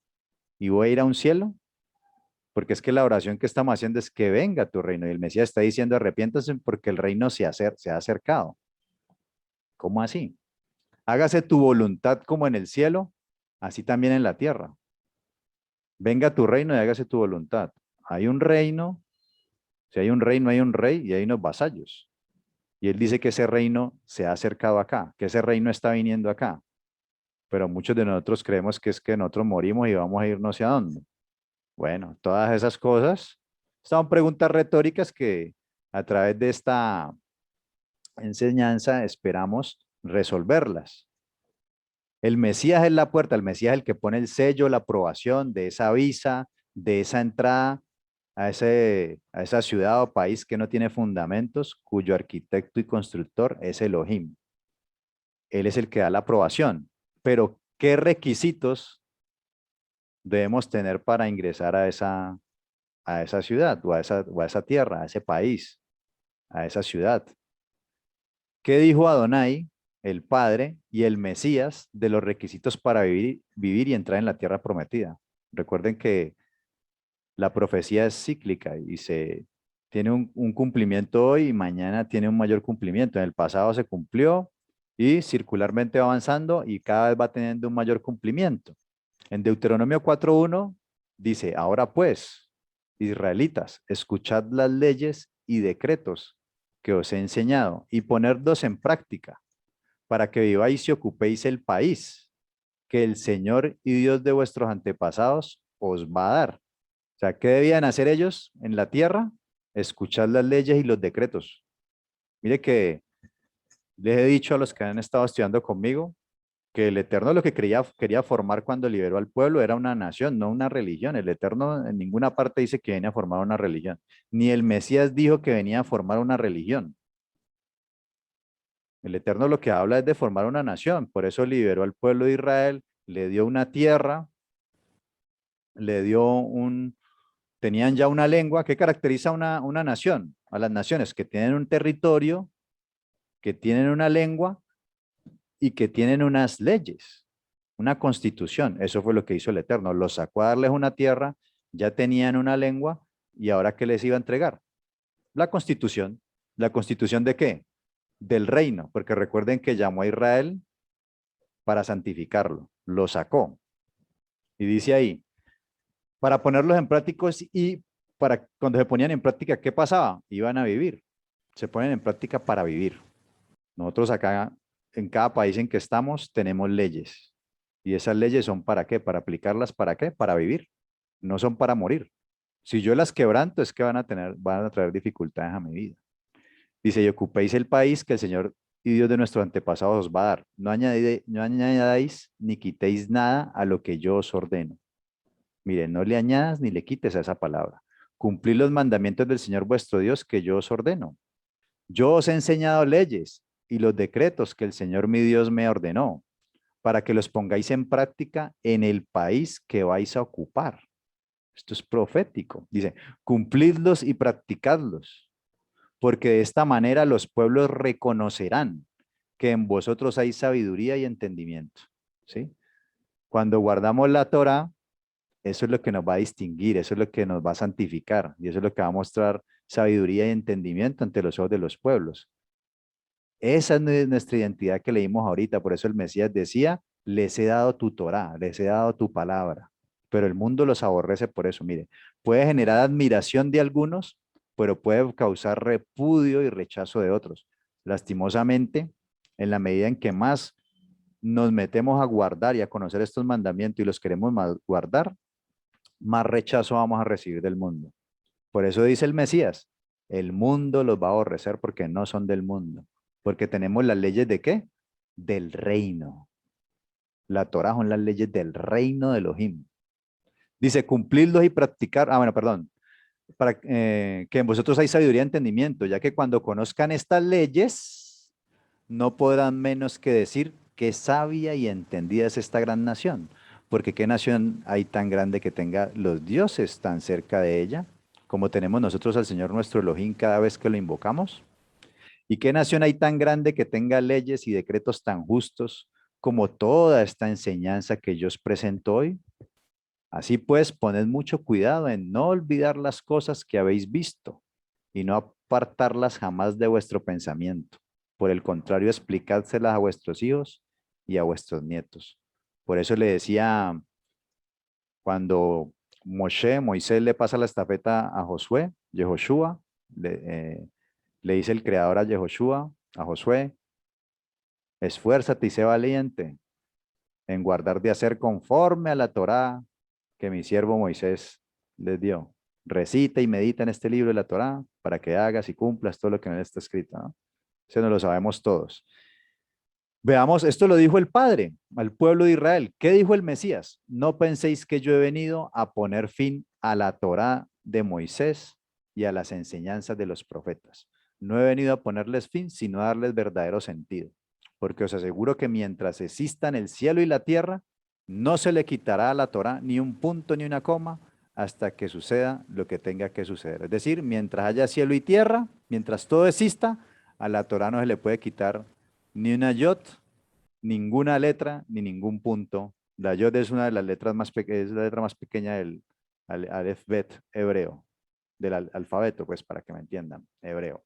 y voy a ir a un cielo? Porque es que la oración que estamos haciendo es que venga tu reino. Y el Mesías está diciendo, arrepiéntanse porque el reino se ha acercado. ¿Cómo así? Hágase tu voluntad como en el cielo, así también en la tierra. Venga tu reino y hágase tu voluntad. Hay un reino, si hay un reino, hay un rey y hay unos vasallos. Y él dice que ese reino se ha acercado acá, que ese reino está viniendo acá. Pero muchos de nosotros creemos que es que nosotros morimos y vamos a ir no sé a dónde. Bueno, todas esas cosas son preguntas retóricas que a través de esta enseñanza esperamos resolverlas. El Mesías es la puerta, el Mesías es el que pone el sello, la aprobación de esa visa, de esa entrada a esa ciudad o país que no tiene fundamentos, cuyo arquitecto y constructor es Elohim. Él es el que da la aprobación. Pero, ¿qué requisitos debemos tener para ingresar a esa ciudad o a esa tierra, a ese país, a esa ciudad? ¿Qué dijo Adonai, el Padre y el Mesías de los requisitos para vivir y entrar en la tierra prometida? Recuerden que la profecía es cíclica y se tiene un cumplimiento hoy y mañana tiene un mayor cumplimiento. En el pasado se cumplió y circularmente va avanzando y cada vez va teniendo un mayor cumplimiento. En Deuteronomio 4:1 dice, ahora pues, israelitas, escuchad las leyes y decretos que os he enseñado y ponedlos en práctica para que viváis y ocupéis el país que el Señor y Dios de vuestros antepasados os va a dar. O sea, ¿qué debían hacer ellos en la tierra? Escuchar las leyes y los decretos. Mire que les he dicho a los que han estado estudiando conmigo que el Eterno lo que quería formar cuando liberó al pueblo era una nación, no una religión. El Eterno en ninguna parte dice que venía a formar una religión. Ni el Mesías dijo que venía a formar una religión. El Eterno lo que habla es de formar una nación. Por eso liberó al pueblo de Israel, le dio una tierra, le dio tenían ya una lengua. ¿Qué caracteriza una nación? A las naciones que tienen un territorio, que tienen una lengua y que tienen unas leyes, una constitución. Eso fue lo que hizo el Eterno. Los sacó a darles una tierra, ya tenían una lengua y ahora ¿qué les iba a entregar? La constitución. ¿La constitución de qué? Del reino, porque recuerden que llamó a Israel para santificarlo, lo sacó. Y dice ahí, para ponerlos en prácticos y para cuando se ponían en práctica, ¿qué pasaba? Iban a vivir. Se ponen en práctica para vivir. Nosotros acá, en cada país en que estamos, tenemos leyes. Y esas leyes son para qué? Para aplicarlas para qué? Para vivir. No son para morir. Si yo las quebranto, es que van a traer dificultades a mi vida. Dice, y ocupéis el país que el Señor y Dios de nuestros antepasados os va a dar. No añadáis ni quitéis nada a lo que yo os ordeno. Mire, no le añadas ni le quites a esa palabra. cumplid los mandamientos del Señor vuestro Dios que yo os ordeno. Yo os he enseñado leyes y los decretos que el Señor mi Dios me ordenó, para que los pongáis en práctica en el país que vais a ocupar. Esto es profético. Dice, cumplidlos y practicadlos, porque de esta manera los pueblos reconocerán que en vosotros hay sabiduría y entendimiento. ¿Sí? Cuando guardamos la Torá, eso es lo que nos va a distinguir, eso es lo que nos va a santificar y eso es lo que va a mostrar sabiduría y entendimiento ante los ojos de los pueblos. Esa es nuestra identidad que leímos ahorita, por eso el Mesías decía, les he dado tu Torá, les he dado tu palabra, pero el mundo los aborrece por eso. Mire, puede generar admiración de algunos, pero puede causar repudio y rechazo de otros. Lastimosamente, en la medida en que más nos metemos a guardar y a conocer estos mandamientos y los queremos guardar, más rechazo vamos a recibir del mundo. Por eso dice el Mesías, el mundo los va a aborrecer porque no son del mundo, porque tenemos las leyes de ¿qué? Del reino. La Torah son las leyes del reino de Elohim. Dice, cumplirlos y practicar, bueno, perdón, para que en vosotros hay sabiduría y entendimiento, ya que cuando conozcan estas leyes, no podrán menos que decir qué sabia y entendida es esta gran nación, porque qué nación hay tan grande que tenga los dioses tan cerca de ella, como tenemos nosotros al Señor nuestro Elohim cada vez que lo invocamos. ¿Y qué nación hay tan grande que tenga leyes y decretos tan justos como toda esta enseñanza que yo os presento hoy? Así pues, poned mucho cuidado en no olvidar las cosas que habéis visto y no apartarlas jamás de vuestro pensamiento. Por el contrario, explicádselas a vuestros hijos y a vuestros nietos. Por eso le decía cuando Moisés le pasa la estafeta a Josué, Yehoshua, le dice el creador a Yehoshua, a Josué, esfuérzate y sé valiente en guardar de hacer conforme a la Torá que mi siervo Moisés les dio. Recita y medita en este libro de la Torá para que hagas y cumplas todo lo que en él está escrito, ¿no? Eso no lo sabemos todos. Veamos, esto lo dijo el Padre al pueblo de Israel. ¿Qué dijo el Mesías? No penséis que yo he venido a poner fin a la Torá de Moisés y a las enseñanzas de los profetas. No he venido a ponerles fin, sino a darles verdadero sentido. Porque os aseguro que mientras existan el cielo y la tierra, no se le quitará a la Torá ni un punto ni una coma hasta que suceda lo que tenga que suceder. Es decir, mientras haya cielo y tierra, mientras todo exista, a la Torá no se le puede quitar ni una yot, ninguna letra, ni ningún punto. La yod es una de las letras más pequeñas, es la letra más pequeña del alefbet hebreo, del alfabeto, pues para que me entiendan, hebreo.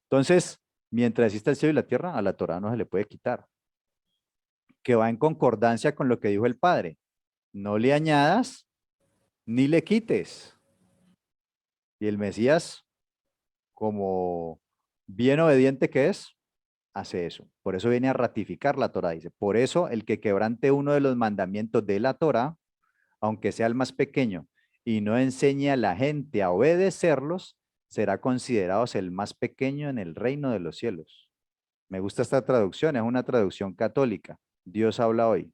Entonces, mientras exista el cielo y la tierra, a la Torá no se le puede quitar. Que va en concordancia con lo que dijo el Padre. No le añadas ni le quites. Y el Mesías, como bien obediente que es, hace eso. Por eso viene a ratificar la Torah, dice. Por eso el que quebrante uno de los mandamientos de la Torah, aunque sea el más pequeño, y no enseñe a la gente a obedecerlos, será considerado el más pequeño en el reino de los cielos. Me gusta esta traducción, es una traducción católica. Dios habla hoy.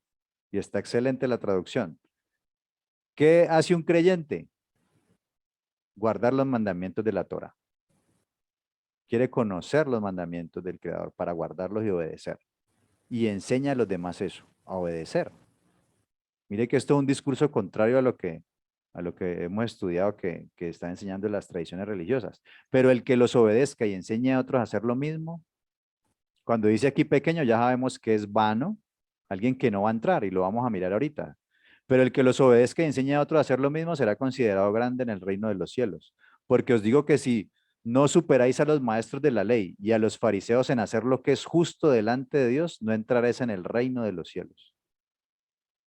Y está excelente la traducción. ¿Qué hace un creyente? Guardar los mandamientos de la Torah. Quiere conocer los mandamientos del Creador para guardarlos y obedecer. Y enseña a los demás eso, a obedecer. Mire que esto es un discurso contrario a lo que hemos estudiado que está enseñando las tradiciones religiosas. Pero el que los obedezca y enseñe a otros a hacer lo mismo, cuando dice aquí pequeño ya sabemos que es vano, alguien que no va a entrar y lo vamos a mirar ahorita. Pero el que los obedezca y enseñe a otros a hacer lo mismo será considerado grande en el reino de los cielos. Porque os digo que si no superáis a los maestros de la ley y a los fariseos en hacer lo que es justo delante de Dios, no entraréis en el reino de los cielos.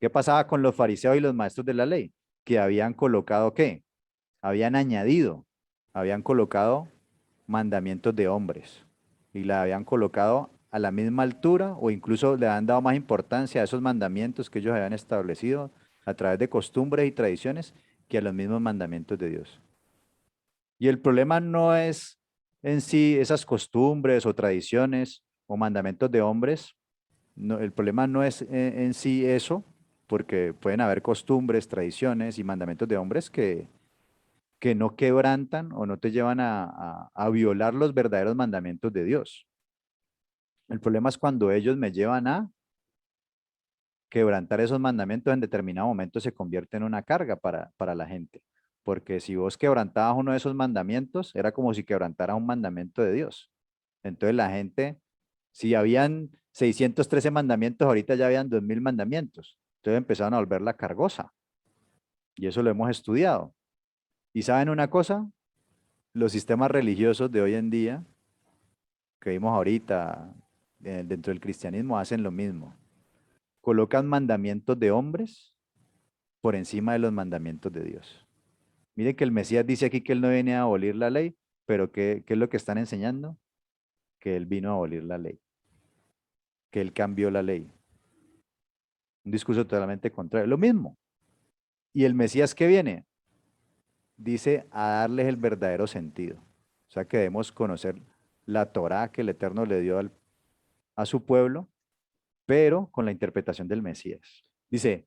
¿Qué pasaba con los fariseos y los maestros de la ley? Que habían colocado, ¿qué? Habían añadido, habían colocado mandamientos de hombres y la habían colocado a la misma altura o incluso le han dado más importancia a esos mandamientos que ellos habían establecido a través de costumbres y tradiciones que a los mismos mandamientos de Dios. Y el problema no es en sí esas costumbres o tradiciones o mandamientos de hombres, no, el problema no es en sí eso, porque pueden haber costumbres, tradiciones y mandamientos de hombres que no quebrantan o no te llevan a violar los verdaderos mandamientos de Dios. El problema es cuando ellos me llevan a quebrantar esos mandamientos en determinado momento se convierte en una carga para la gente. Porque si vos quebrantabas uno de esos mandamientos, era como si quebrantaras un mandamiento de Dios. Entonces la gente, si habían 613 mandamientos, ahorita ya habían 2000 mandamientos. Entonces empezaron a volverla cargosa. Y eso lo hemos estudiado. ¿Y saben una cosa? Los sistemas religiosos de hoy en día, que vimos ahorita dentro del cristianismo, hacen lo mismo. Colocan mandamientos de hombres por encima de los mandamientos de Dios. Mire que el Mesías dice aquí que él no viene a abolir la ley, pero ¿qué es lo que están enseñando? Que él vino a abolir la ley, que él cambió la ley. Un discurso totalmente contrario. Lo mismo. ¿Y el Mesías que viene? Dice a darles el verdadero sentido. O sea que debemos conocer la Torá que el Eterno le dio a su pueblo, pero con la interpretación del Mesías. Dice,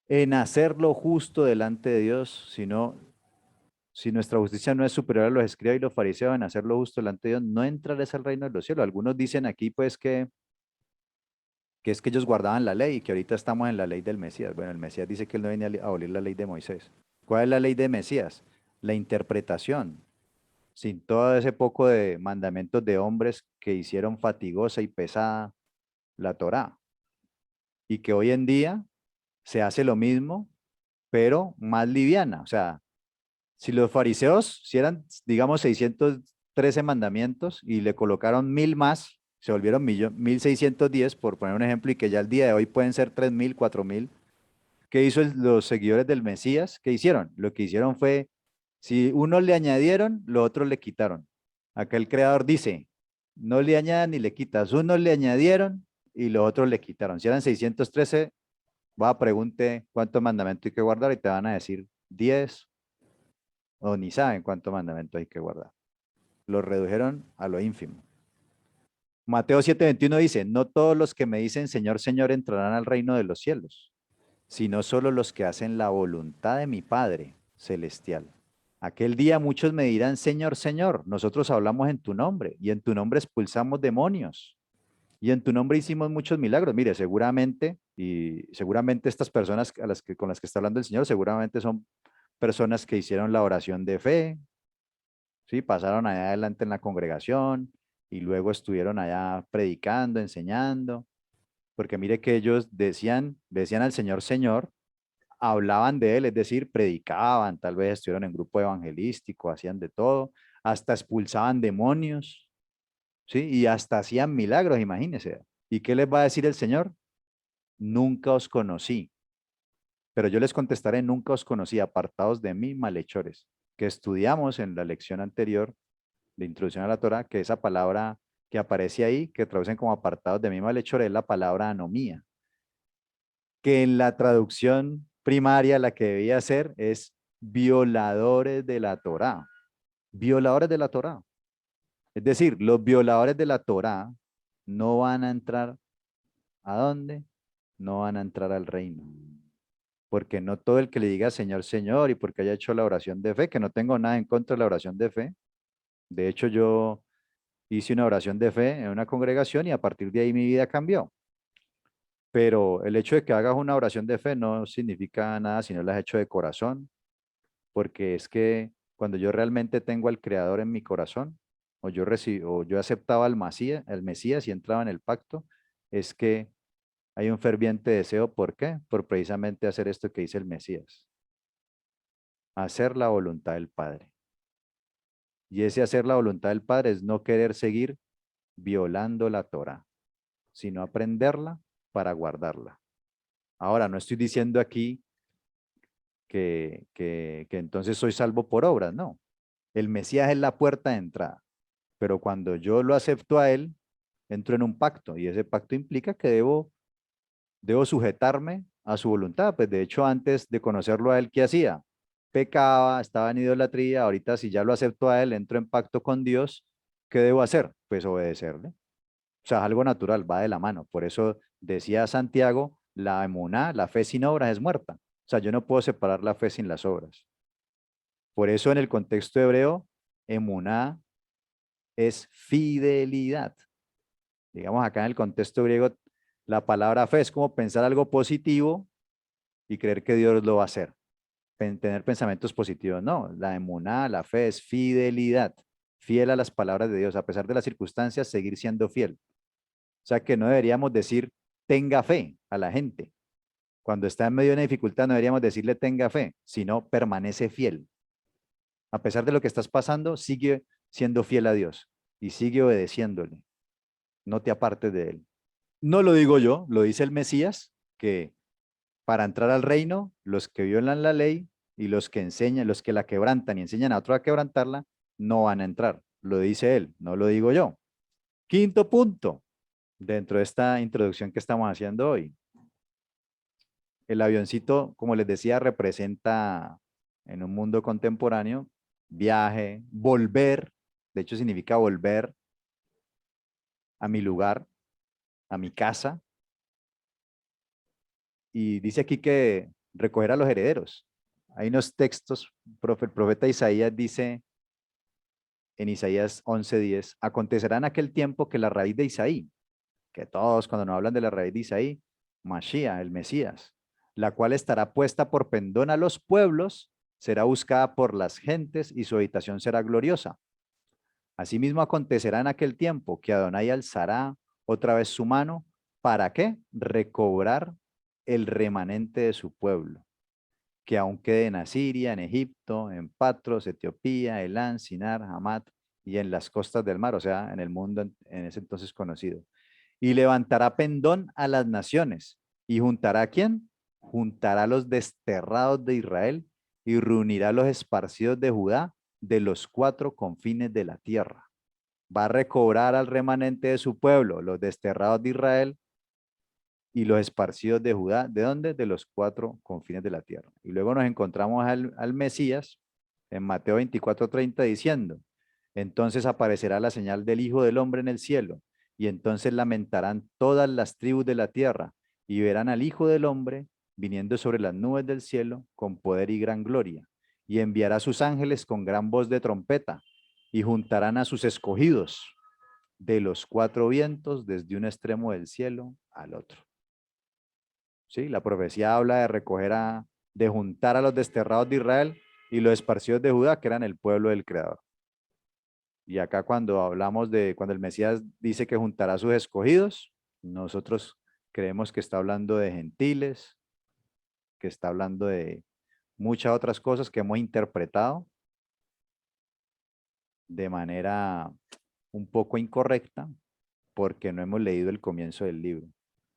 en hacer lo justo delante de Dios, si nuestra justicia no es superior a los escribas y los fariseos en hacer lo justo delante de Dios, no entrarás al reino de los cielos. Algunos dicen aquí pues que es que ellos guardaban la ley y que ahorita estamos en la ley del Mesías. Bueno, el Mesías dice que él no viene a abolir la ley de Moisés. ¿Cuál es la ley de Mesías? La interpretación, sin todo ese poco de mandamientos de hombres que hicieron fatigosa y pesada la Torá. Y que hoy en día se hace lo mismo, pero más liviana. O sea, si los fariseos, si eran, digamos, 613 mandamientos y le colocaron 1000 más, se volvieron 1610, por poner un ejemplo, y que ya el día de hoy pueden ser 3000, 4000. ¿Qué hizo los seguidores del Mesías? ¿Qué hicieron? Lo que hicieron fue, si unos le añadieron, los otros le quitaron. Acá el creador dice, no le añadan ni le quitas. Unos le añadieron y los otros le quitaron. Si eran 613, va a pregunte cuántos mandamientos hay que guardar y te van a decir 10 o ni saben cuántos mandamientos hay que guardar. Los redujeron a lo ínfimo. Mateo 7:21 dice, no todos los que me dicen Señor, Señor entrarán al reino de los cielos, sino solo los que hacen la voluntad de mi Padre celestial. Aquel día muchos me dirán, Señor, Señor, nosotros hablamos en tu nombre y en tu nombre expulsamos demonios y en tu nombre hicimos muchos milagros. Mire, seguramente, y seguramente estas personas con las que está hablando el Señor, seguramente son personas que hicieron la oración de fe, ¿sí? Pasaron allá adelante en la congregación y luego estuvieron allá predicando, enseñando, porque mire que ellos decían al Señor, Señor, hablaban de él, es decir, predicaban, tal vez estuvieron en grupo evangelístico, hacían de todo, hasta expulsaban demonios, ¿sí? Y hasta hacían milagros, imagínense. ¿Y qué les va a decir el Señor? Nunca os conocí. Pero yo les contestaré, nunca os conocí, apartados de mí, malhechores, que estudiamos en la lección anterior de Introducción a la Torah, que esa palabra que aparece ahí, que traducen como apartados de mí, malhechores, es la palabra anomía, que en la traducción primaria la que debía ser es violadores de la Torá. Violadores de la Torá. Es decir, los violadores de la Torá no van a entrar ¿a dónde? No van a entrar al reino. Porque no todo el que le diga Señor, Señor, y porque haya hecho la oración de fe, que no tengo nada en contra de la oración de fe. De hecho, yo hice una oración de fe en una congregación y a partir de ahí mi vida cambió. Pero el hecho de que hagas una oración de fe no significa nada si no la has hecho de corazón, porque es que cuando yo realmente tengo al Creador en mi corazón, o yo aceptaba al Mesías y entraba en el pacto, es que hay un ferviente deseo. ¿Por qué? Por precisamente hacer esto que dice el Mesías, hacer la voluntad del Padre. Y ese hacer la voluntad del Padre es no querer seguir violando la Torah, sino aprenderla para guardarla. Ahora, no estoy diciendo aquí que entonces soy salvo por obras, no. El Mesías es la puerta de entrada, pero cuando yo lo acepto a él, entro en un pacto y ese pacto implica que debo sujetarme a su voluntad. Pues de hecho, antes de conocerlo a él, ¿qué hacía? Pecaba, estaba en idolatría, ahorita si ya lo acepto a él, entro en pacto con Dios, ¿qué debo hacer? Pues obedecerle. O sea, es algo natural, va de la mano. Por eso decía Santiago, la emuná, la fe sin obras es muerta. O sea, yo no puedo separar la fe sin las obras. Por eso en el contexto hebreo, emuná es fidelidad. Digamos acá en el contexto griego, la palabra fe es como pensar algo positivo y creer que Dios lo va a hacer. Tener pensamientos positivos. No, la emuná, la fe es fidelidad. Fiel a las palabras de Dios. A pesar de las circunstancias, seguir siendo fiel. O sea que no deberíamos decir tenga fe a la gente. Cuando está en medio de una dificultad, no deberíamos decirle tenga fe, sino permanece fiel. A pesar de lo que estás pasando, sigue siendo fiel a Dios y sigue obedeciéndole. No te apartes de él. No lo digo yo, lo dice el Mesías, que para entrar al reino, los que violan la ley y los que enseñan, los que la quebrantan y enseñan a otro a quebrantarla, no van a entrar. Lo dice él, no lo digo yo. Quinto punto, dentro de esta introducción que estamos haciendo hoy. El avioncito, como les decía, representa en un mundo contemporáneo viaje, volver, de hecho significa volver a mi lugar, a mi casa, y dice aquí que recoger a los herederos. Hay unos textos, el profeta Isaías dice en Isaías 11:10, acontecerá en aquel tiempo que la raíz de Isaí, que todos cuando nos hablan de la raíz de Isaí, Mashiach, el Mesías, la cual estará puesta por pendón a los pueblos, será buscada por las gentes y su habitación será gloriosa. Asimismo acontecerá en aquel tiempo que Adonai alzará otra vez su mano, ¿para qué? Recobrar el remanente de su pueblo, que aún quede en Asiria, en Egipto, en Patros, Etiopía, Elán, Sinar, Hamat y en las costas del mar, o sea, en el mundo en ese entonces conocido. Y levantará pendón a las naciones. ¿Y juntará a quién? Juntará a los desterrados de Israel y reunirá a los esparcidos de Judá de los cuatro confines de la tierra. Va a recobrar al remanente de su pueblo, los desterrados de Israel y los esparcidos de Judá. ¿De dónde? De los cuatro confines de la tierra. Y luego nos encontramos al Mesías en Mateo 24:30 diciendo, entonces aparecerá la señal del Hijo del Hombre en el cielo, y entonces lamentarán todas las tribus de la tierra, y verán al Hijo del Hombre viniendo sobre las nubes del cielo con poder y gran gloria, y enviará a sus ángeles con gran voz de trompeta, y juntarán a sus escogidos de los cuatro vientos desde un extremo del cielo al otro. ¿Sí? La profecía habla de de juntar a los desterrados de Israel y los esparcidos de Judá, que eran el pueblo del Creador. Y acá cuando hablamos cuando el Mesías dice que juntará a sus escogidos, nosotros creemos que está hablando de gentiles, que está hablando de muchas otras cosas que hemos interpretado de manera un poco incorrecta porque no hemos leído el comienzo del libro.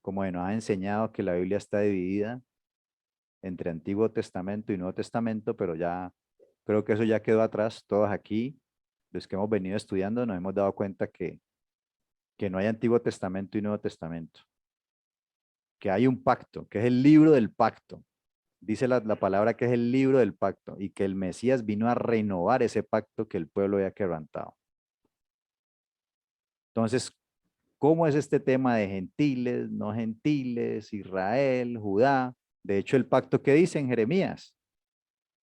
Como nos ha enseñado que la Biblia está dividida entre Antiguo Testamento y Nuevo Testamento, pero ya creo que eso ya quedó atrás. Todos aquí, los que hemos venido estudiando, nos hemos dado cuenta que no hay Antiguo Testamento y Nuevo Testamento, que hay un pacto, que es el libro del pacto. Dice la palabra que es el libro del pacto y que el Mesías vino a renovar ese pacto que el pueblo había quebrantado. Entonces, ¿cómo es este tema de gentiles, no gentiles, Israel, Judá? De hecho, el pacto que dice en Jeremías,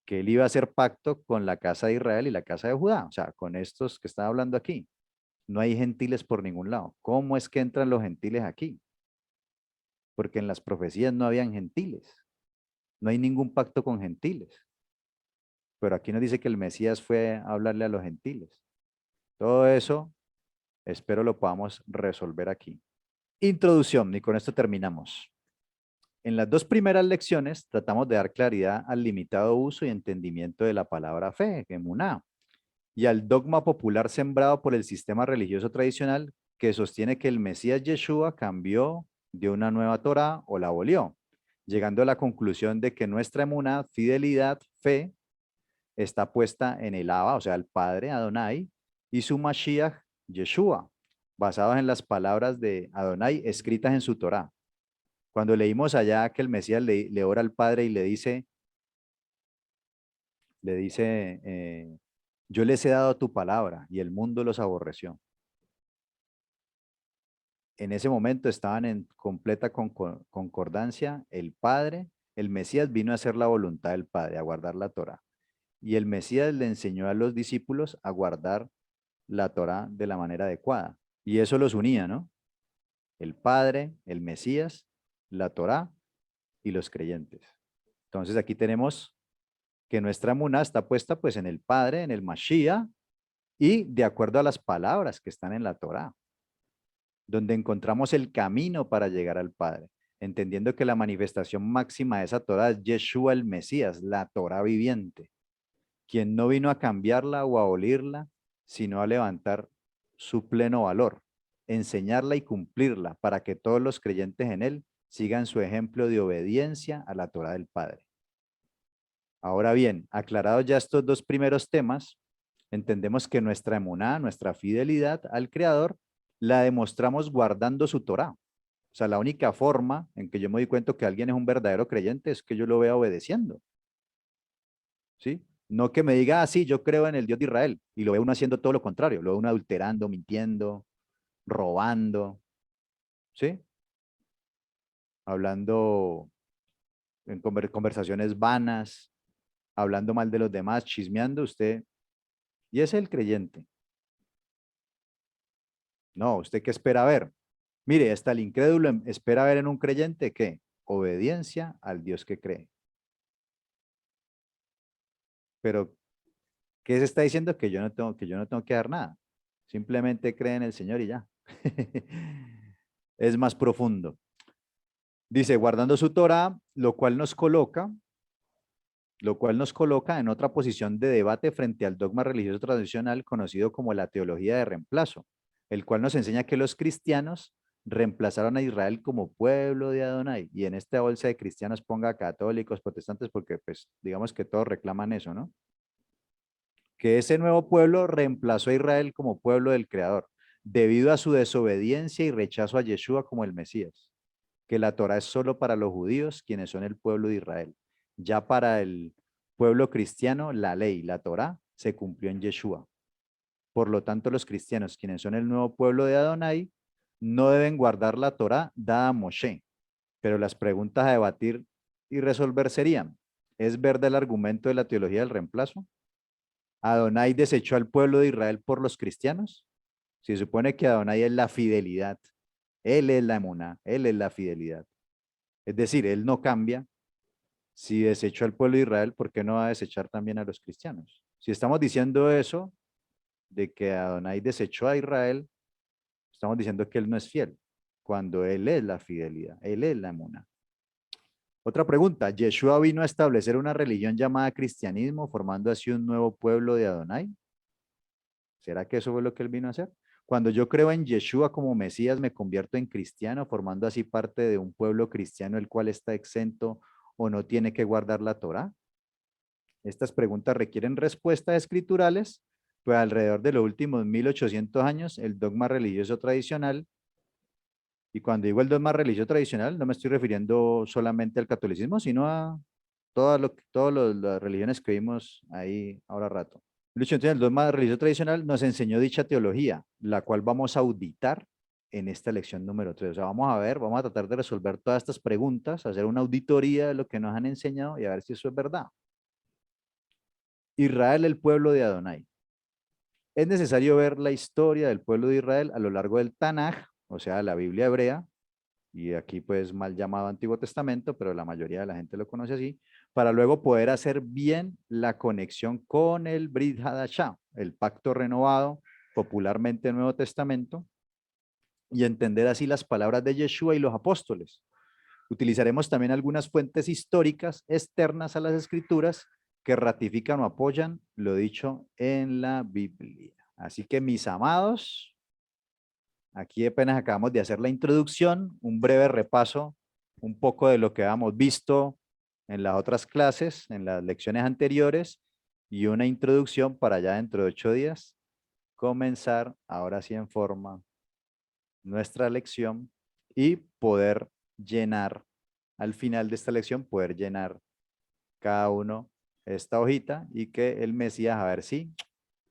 que él iba a hacer pacto con la casa de Israel y la casa de Judá, o sea, con estos que están hablando aquí. No hay gentiles por ningún lado. ¿Cómo es que entran los gentiles aquí? Porque en las profecías no habían gentiles. No hay ningún pacto con gentiles. Pero aquí nos dice que el Mesías fue a hablarle a los gentiles. Todo eso espero lo podamos resolver aquí. Introducción, y con esto terminamos. En las dos primeras lecciones tratamos de dar claridad al limitado uso y entendimiento de la palabra fe, emuná, y al dogma popular sembrado por el sistema religioso tradicional que sostiene que el Mesías Yeshua cambió de una nueva Torá o la abolió, llegando a la conclusión de que nuestra emuná, fidelidad, fe, está puesta en el Abba, o sea, el Padre Adonai, y su Mashiach Yeshua, basados en las palabras de Adonai escritas en su Torá. Cuando leímos allá que el Mesías le ora al Padre y le dice, yo les he dado tu palabra y el mundo los aborreció. En ese momento estaban en completa concordancia el Padre, el Mesías vino a hacer la voluntad del Padre, a guardar la Torá. y el Mesías le enseñó a los discípulos a guardar la Torá de la manera adecuada. Y eso los unía, ¿no? El Padre, el Mesías, la Torá y los creyentes. Entonces aquí tenemos que nuestra emuná está puesta pues en el Padre, en el Mashiach, y de acuerdo a las palabras que están en la Torá, donde encontramos el camino para llegar al Padre, entendiendo que la manifestación máxima de esa Torá es Yeshua el Mesías, la Torá viviente, quien no vino a cambiarla o a abolirla, sino a levantar su pleno valor, enseñarla y cumplirla para que todos los creyentes en él sigan su ejemplo de obediencia a la Torá del Padre. Ahora bien, aclarados ya estos dos primeros temas, entendemos que nuestra emuná, nuestra fidelidad al Creador, la demostramos guardando su Torá. O sea, la única forma en que yo me doy cuenta que alguien es un verdadero creyente es que yo lo vea obedeciendo. ¿Sí? No que me diga, ah, sí, yo creo en el Dios de Israel, y lo ve uno haciendo todo lo contrario, lo ve uno adulterando, mintiendo, robando, ¿sí? Hablando en conversaciones vanas, hablando mal de los demás, chismeando usted, y ese es el creyente. No, ¿usted qué espera ver? Mire, hasta el incrédulo espera ver en un creyente ¿qué? Obediencia al Dios que cree. Pero, ¿qué se está diciendo? Que yo no tengo que dar nada. Simplemente cree en el Señor y ya. Es más profundo. Dice, guardando su Torah, lo cual nos coloca en otra posición de debate frente al dogma religioso tradicional conocido como la teología de reemplazo, el cual nos enseña que los cristianos reemplazaron a Israel como pueblo de Adonai. Y en esta bolsa de cristianos ponga católicos, protestantes, porque pues digamos que todos reclaman eso, ¿no? Que ese nuevo pueblo reemplazó a Israel como pueblo del Creador, debido a su desobediencia y rechazo a Yeshua como el Mesías, que la Torah es solo para los judíos, quienes son el pueblo de Israel. Ya para el pueblo cristiano, la ley, la Torah, se cumplió en Yeshua. Por lo tanto, los cristianos, quienes son el nuevo pueblo de Adonai, no deben guardar la Torah dada a Moshe. Pero las preguntas a debatir y resolver serían, ¿es verdad el argumento de la teología del reemplazo? ¿Adonai desechó al pueblo de Israel por los cristianos? Se supone que Adonai es la fidelidad. Él es la emuná, él es la fidelidad. Es decir, él no cambia. Si desechó al pueblo de Israel, ¿por qué no va a desechar también a los cristianos? Si estamos diciendo eso, de que Adonai desechó a Israel, estamos diciendo que él no es fiel, cuando él es la fidelidad, él es la emuná. Otra pregunta, ¿Yeshua vino a establecer una religión llamada cristianismo, formando así un nuevo pueblo de Adonai? ¿Será que eso fue lo que él vino a hacer? Cuando yo creo en Yeshua como Mesías, me convierto en cristiano, formando así parte de un pueblo cristiano el cual está exento o no tiene que guardar la Torá. Estas preguntas requieren respuestas escriturales, pues alrededor de los últimos 1800 años, el dogma religioso tradicional, y cuando digo el dogma religioso tradicional, no me estoy refiriendo solamente al catolicismo, sino a todas las religiones que vimos ahí ahora rato. Lucho, entonces el dogma religioso tradicional nos enseñó dicha teología, la cual vamos a auditar en esta lección número 3. O sea, vamos a ver, vamos a tratar de resolver todas estas preguntas, hacer una auditoría de lo que nos han enseñado y a ver si eso es verdad. Israel, el pueblo de Adonai. Es necesario ver la historia del pueblo de Israel a lo largo del Tanaj, o sea, la Biblia hebrea, y aquí pues mal llamado Antiguo Testamento, pero la mayoría de la gente lo conoce así, para luego poder hacer bien la conexión con el Brit Hadashah, el pacto renovado, popularmente Nuevo Testamento, y entender así las palabras de Yeshua y los apóstoles. Utilizaremos también algunas fuentes históricas externas a las escrituras que ratifican o apoyan lo dicho en la Biblia. Así que mis amados, aquí apenas acabamos de hacer la introducción, un breve repaso, un poco de lo que habíamos visto en las otras clases, en las lecciones anteriores, y una introducción para ya dentro de 8 días comenzar ahora sí en forma nuestra lección y poder llenar, al final de esta lección, poder llenar cada uno esta hojita y que el Mesías, a ver si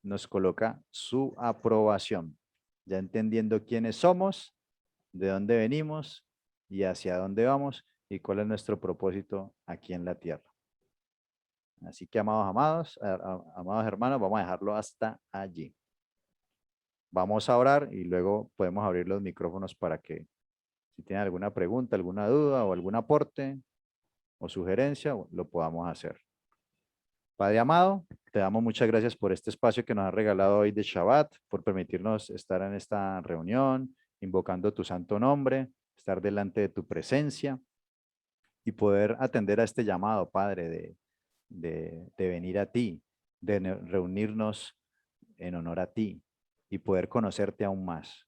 nos coloca su aprobación, ya entendiendo quiénes somos, de dónde venimos y hacia dónde vamos y cuál es nuestro propósito aquí en la tierra. Así que, amados hermanos, vamos a dejarlo hasta allí. Vamos a orar y luego podemos abrir los micrófonos para que si tienen alguna pregunta, alguna duda o algún aporte o sugerencia, lo podamos hacer. Padre amado, te damos muchas gracias por este espacio que nos has regalado hoy de Shabbat, por permitirnos estar en esta reunión, invocando tu santo nombre, estar delante de tu presencia y poder atender a este llamado, Padre, de venir a ti, de reunirnos en honor a ti y poder conocerte aún más.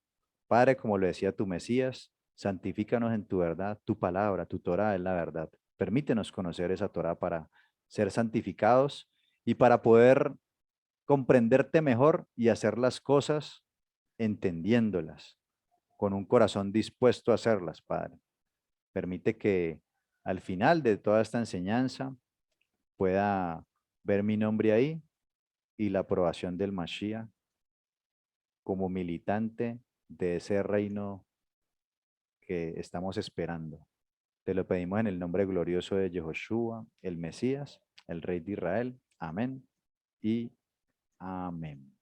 Padre, como lo decía tu Mesías, santifícanos en tu verdad, tu palabra, tu Torah es la verdad. Permítenos conocer esa Torah para ser santificados y para poder comprenderte mejor y hacer las cosas entendiéndolas, con un corazón dispuesto a hacerlas, Padre. Permite que al final de toda esta enseñanza pueda ver mi nombre ahí y la aprobación del Mashiach como militante de ese reino que estamos esperando. Te lo pedimos en el nombre glorioso de Yehoshua, el Mesías, el Rey de Israel. Amén y amén.